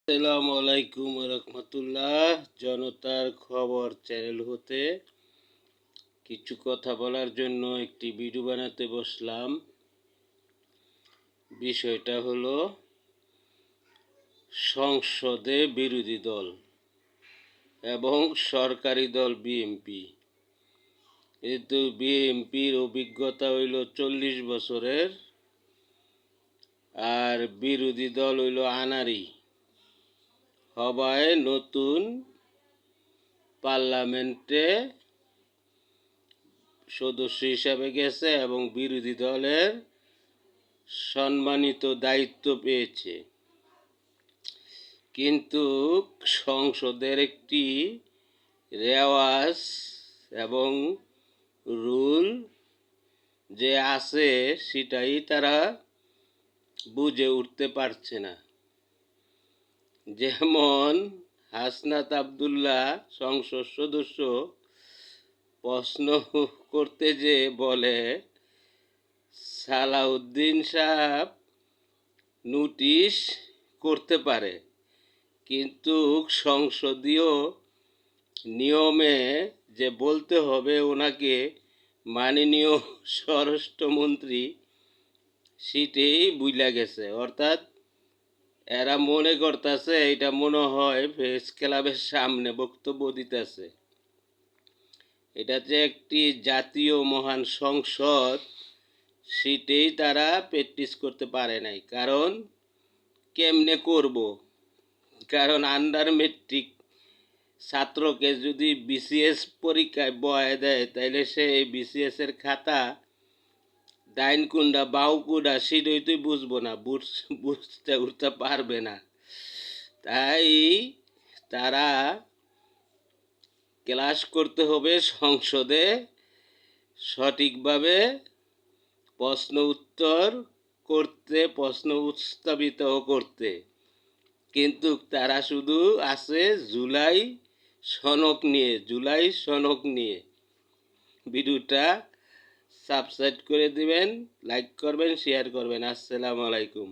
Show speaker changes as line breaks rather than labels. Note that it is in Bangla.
আসসালামু আলাইকুম রহমতুল্লাহ। জনতার খবর চ্যানেল হতে কিছু কথা বলার জন্য একটি ভিডিও বানাতে বসলাম। বিষয়টা হলো সংসদে বিরোধী দল এবং সরকারি দল বিএনপি। কিন্তু বিএনপির অভিজ্ঞতা হইল 40 বছরের, আর বিরোধী দল হইল আনারি। হবায় নতুন পার্লামেন্টে সদস্য হিসাবে গেছে এবং বিরোধী দলের সম্মানিত দায়িত্ব পেয়েছে। কিন্তু সংসদের একটি রেওয়াজ এবং রুল যে আছে সেটাই তারা বুঝে উঠতে পারছে না। যেমন হাসনাত আব্দুল্লাহ সংসদ সদস্য প্রশ্ন করতে যে বলে, সালাউদ্দিন সাহেব নোটিশ করতে পারে, কিন্তু সংসদীয় নিয়মে যে বলতে হবে ওনাকে মাননীয় স্বরাষ্ট্রমন্ত্রী, সেটাই বুঝলা গেছে। অর্থাৎ এরা মনে করতেছে এটা মনে হয় প্রেস ক্লাবের সামনে বক্তব্য দিতেছে। এটা যে একটি জাতীয় মহান সংসদ, সেটাই তারা প্র্যাকটিস করতে পারে নাই। কারণ কেমনে করব? কারণ আন্ডার মেট্রিক ছাত্রকে যদি বিসিএস পরীক্ষায় বয় দেয়, তাইলে সে এই বিসিএস এর খাতা ডাইন কুন্ডা বাউ কুন্ডা সেটাই তুই বুঝবো না, বুঝতে উঠতে পারবে না। তাই তারা ক্লাস করতে হবে সংসদে, সঠিকভাবে প্রশ্ন উত্তর করতে, প্রশ্ন উত্থাপিত করতে। কিন্তু তারা শুধু আছে জুলাই সনক নিয়ে। ভিডিওটা সাবস্ক্রাইব করে দিবেন, লাইক করবেন, শেয়ার করবেন। আসসালামু আলাইকুম।